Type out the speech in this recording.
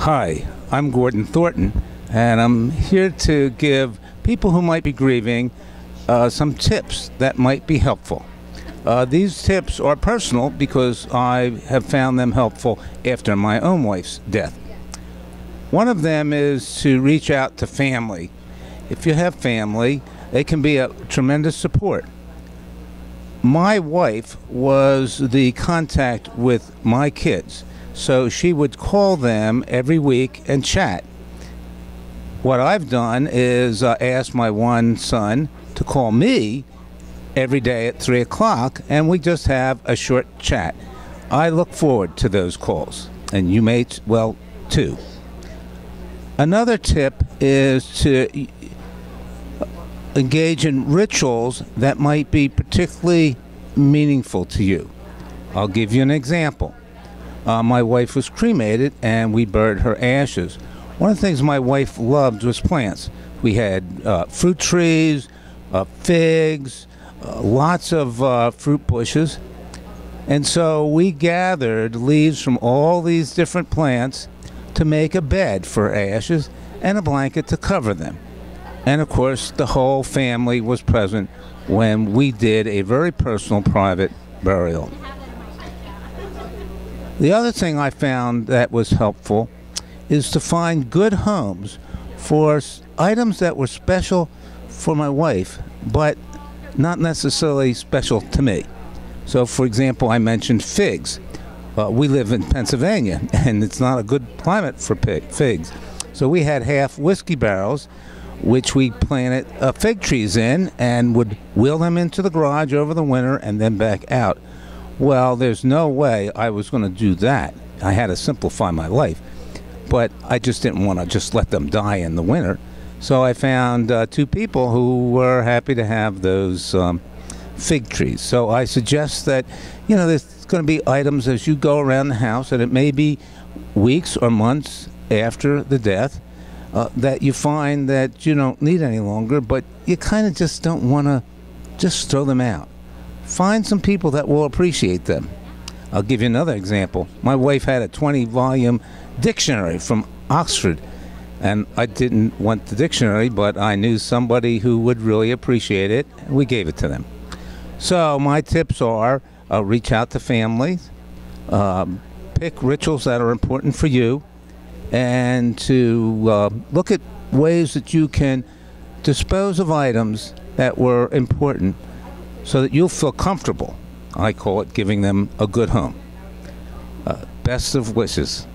Hi, I'm Gordon Thornton, and I'm here to give people who might be grieving some tips that might be helpful. These tips are personal because I have found them helpful after my own wife's death. One of them is to reach out to family. If you have family, they can be a tremendous support. My wife was the contact with my kids, so she would call them every week and chat. What I've done is ask my one son to call me every day at 3 o'clock, and we just have a short chat. I look forward to those calls, and you may, well, too. Another tip is to engage in rituals that might be particularly meaningful to you. I'll give you an example. My wife was cremated and we buried her ashes. One of the things my wife loved was plants. We had fruit trees, figs, lots of fruit bushes. And so we gathered leaves from all these different plants to make a bed for ashes and a blanket to cover them. And of course, the whole family was present when we did a very personal, private burial. The other thing I found that was helpful is to find good homes for items that were special for my wife, but not necessarily special to me. So, for example, I mentioned figs. We live in Pennsylvania, and it's not a good climate for figs. So we had half whiskey barrels, which we planted fig trees in and would wheel them into the garage over the winter and then back out. Well, there's no way I was going to do that. I had to simplify my life, but I just didn't want to just let them die in the winter. So I found two people who were happy to have those fig trees. So I suggest that, there's going to be items as you go around the house, and it may be weeks or months after the death, that you find that you don't need any longer, but you kind of just don't want to just throw them out. Find some people that will appreciate them. I'll give you another example. My wife had a 20-volume dictionary from Oxford, and I didn't want the dictionary, but I knew somebody who would really appreciate it, and we gave it to them. So my tips are reach out to families, pick rituals that are important for you, and to look at ways that you can dispose of items that were important so that you'll feel comfortable. I call it giving them a good home. Best of wishes.